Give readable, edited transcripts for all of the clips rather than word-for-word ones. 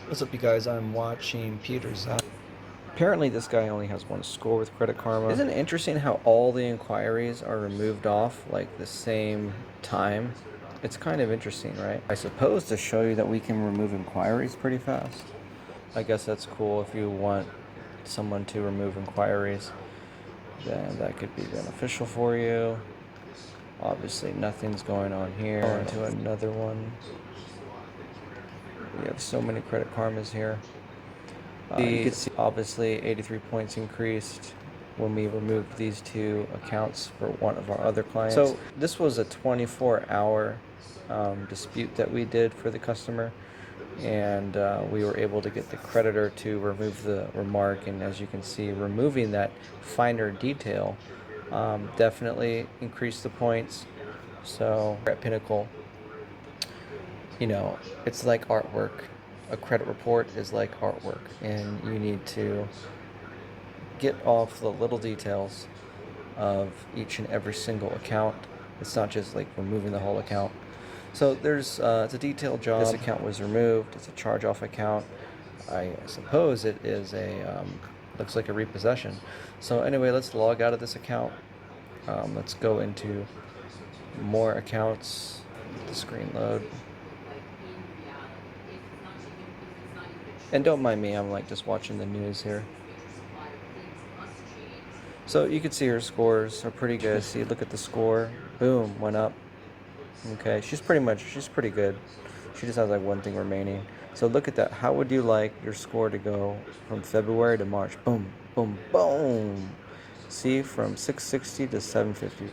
What's up, you guys? I'm watching Peter's. Apparently, this guy only has one score with Credit Karma. Isn't it interesting how all the inquiries are removed off like the same time? It's kind of interesting, right? I suppose to show you that we can remove inquiries pretty fast. I guess that's cool if you want someone to remove inquiries. Then that could be beneficial for you. Obviously, nothing's going on here. On to another one. We have so many Credit Karmas here. You can see obviously 83 points increased when we removed these two accounts for one of our other clients. So this was a 24-hour dispute that we did for the customer, and we were able to get the creditor to remove the remark. And as you can see, removing that finer detail definitely increased the points. So at Pinnacle, you know, it's like artwork. A credit report is like artwork, and you need to get off the little details of each and every single account. It's not just like removing the whole account. So there's it's a detailed job. This account was removed. It's a charge-off account. I suppose it is a looks like a repossession. So anyway, let's log out of this account. Let's go into more accounts. Let the screen load. And don't mind me, I'm like just watching the news here. So you can see her scores are pretty good. See, look at the score. Boom, went up. Okay, she's pretty good. She just has like one thing remaining. So look at that. How would you like your score to go from February to March? Boom, boom, boom. See, from 660 to 750.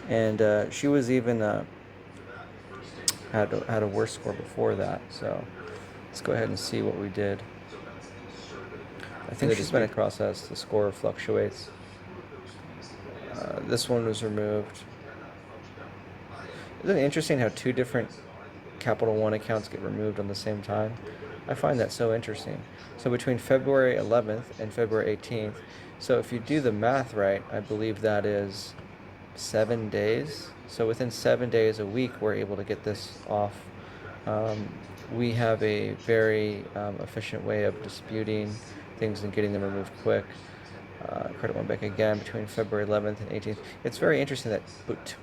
And she was even had a worse score before that. So let's go ahead and see what we did. I think she's been in process. The score fluctuates. This one was removed. Isn't it interesting how two different Capital One accounts get removed on the same time? I find that so interesting. So between February 11th and February 18th, so if you do the math right, I believe that is 7 days. So within 7 days, a week, we're able to get this off. We have a very efficient way of disputing things and getting them removed quick. Credit went back again between February 11th and 18th. It's very interesting that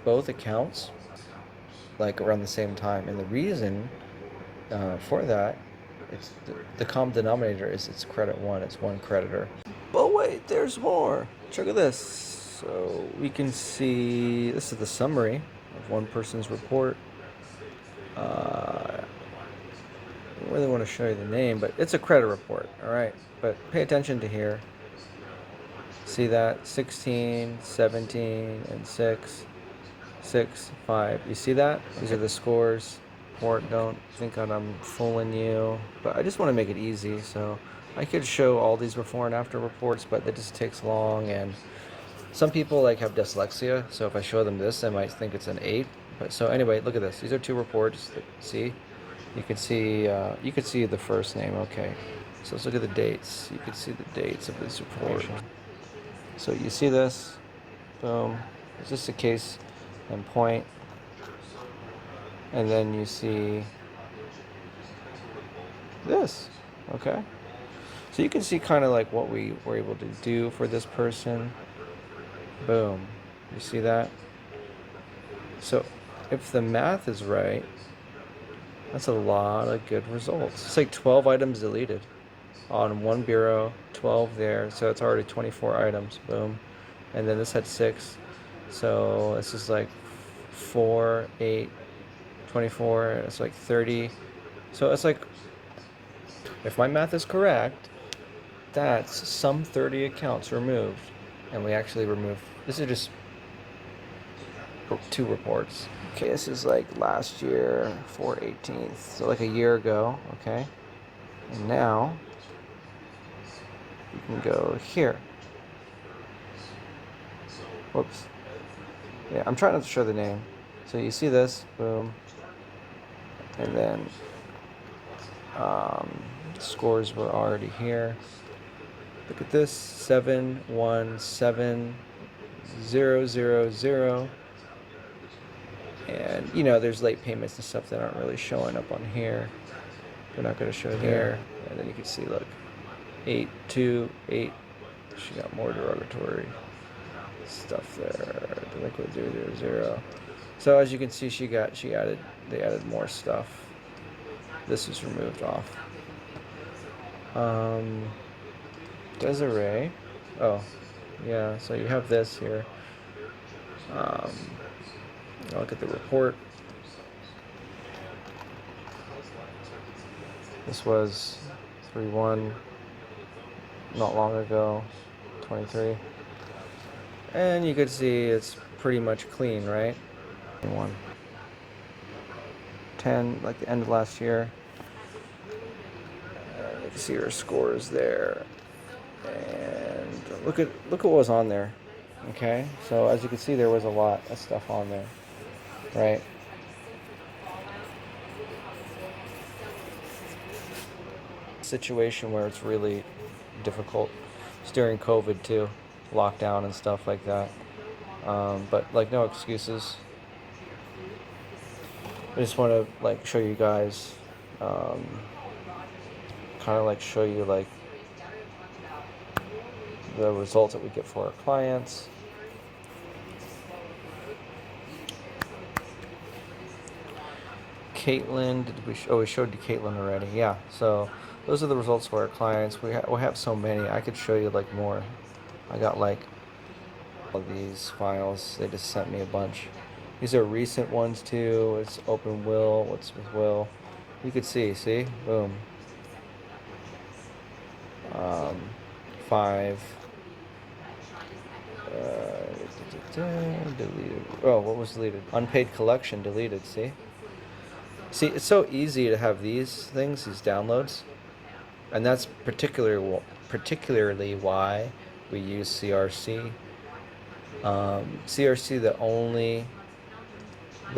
both accounts like around the same time, and the reason for that, it's the common denominator is it's Credit One. It's one creditor. But wait, there's more. Check out this. So we can see this is the summary of one person's report. I don't really want to show you the name, but it's a credit report, all right? But pay attention to here. See that? 16, 17, and 6, 6, 5. You see that? These are the scores. Don't think that I'm fooling you, but I just want to make it easy. So I could show all these before and after reports, but that just takes long, and some people like have dyslexia, so if I show them this, they might think it's an 8. But so anyway, look at this. These are two reports. See? You could see the first name. Okay, so let's look at the dates. You can see the dates of this report. So you see this, boom. It's just a case and point, and then you see this. Okay, so you can see kind of like what we were able to do for this person. Boom, you see that? So if the math is right, that's a lot of good results. It's like 12 items deleted on one bureau, 12 there, so it's already 24 items. Boom. And then this had 6, so this is like 4, 8, 24. It's like 30. So it's like, if my math is correct, that's some 30 accounts removed, and we actually removed. This is just 2 reports. Okay, this is like last year, 4/18th, so like a year ago. Okay, and now you can go here. Whoops. Yeah, I'm trying to show the name. So you see this, boom, and then scores were already here. Look at this, 717000. And you know, there's late payments and stuff that aren't really showing up on here. We're not going to show here. And then you can see, look, 8, 2, 8. She got more derogatory stuff there. Delinquent 0, 0, 0. So as you can see, they added more stuff. This was removed off. Desiree. Oh, yeah. So you have this here. I'll look at the report. This was 3/1 not long ago, 23. And you could see it's pretty much clean, right? 1. 10, like the end of last year. You can see her scores there. And look at what was on there. Okay? So as you can see, there was a lot of stuff on there. Right? Situation where it's really difficult. It's during COVID too, lockdown and stuff like that. But like, no excuses. I just want to like show you guys, kind of like show you like the results that we get for our clients. Caitlin, we showed you Caitlin already. Yeah, so those are the results for our clients. We have so many. I could show you like more. I got like all these files. They just sent me a bunch. These are recent ones too. It's open will. What's with will? You could see, boom. 5. Deleted. Oh, what was deleted? Unpaid collection deleted. See, it's so easy to have these things, these downloads, and that's particularly why we use CRC. CRC, the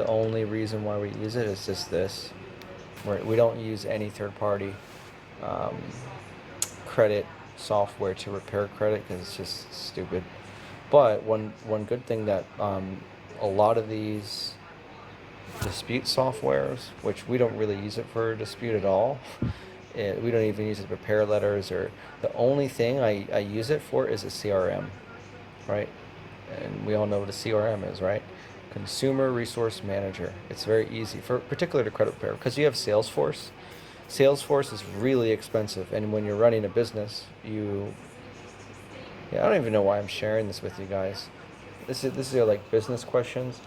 only reason why we use it is just this. We don't use any third-party credit software to repair credit because it's just stupid. But one good thing that a lot of these dispute softwares, which we don't really use it for dispute at all, we don't even use it to prepare letters, or the only thing I use it for is a CRM, right? And we all know what a CRM is, right? Consumer Resource Manager. It's very easy, particularly to credit repair, because you have Salesforce. Salesforce is really expensive, and when you're running a business, I don't even know why I'm sharing this with you guys. This is like business questions.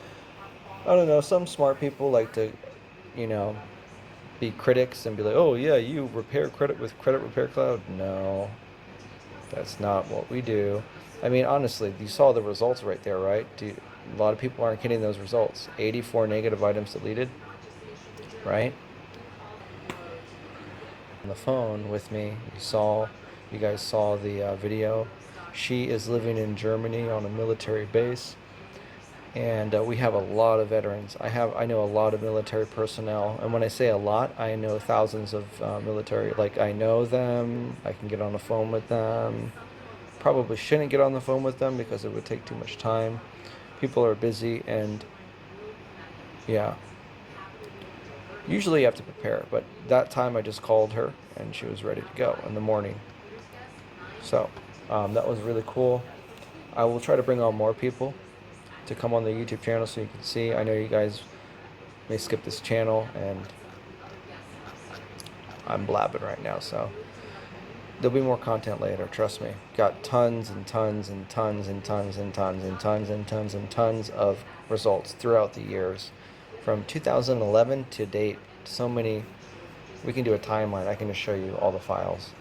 I don't know, some smart people like to, be critics and be like, oh yeah, you repair credit with Credit Repair Cloud. No, that's not what we do. I mean, honestly, you saw the results right there, right? A lot of people aren't getting those results. 84 negative items deleted, right? On the phone with me, you guys saw the video. She is living in Germany on a military base, and we have a lot of veterans. I know a lot of military personnel, and when I say a lot, I know thousands of military. Like, I know them. I can get on the phone with them. Probably shouldn't get on the phone with them because it would take too much time. People are busy, and yeah. Usually you have to prepare, but that time I just called her and she was ready to go in the morning. So that was really cool. I will try to bring on more people to come on the YouTube channel so you can see. I know you guys may skip this channel, and I'm blabbing right now, so there'll be more content later, trust me. Got tons and tons and tons and tons and tons and tons and tons and tons of results throughout the years. From 2011 to date, so many. We can do a timeline. I can just show you all the files.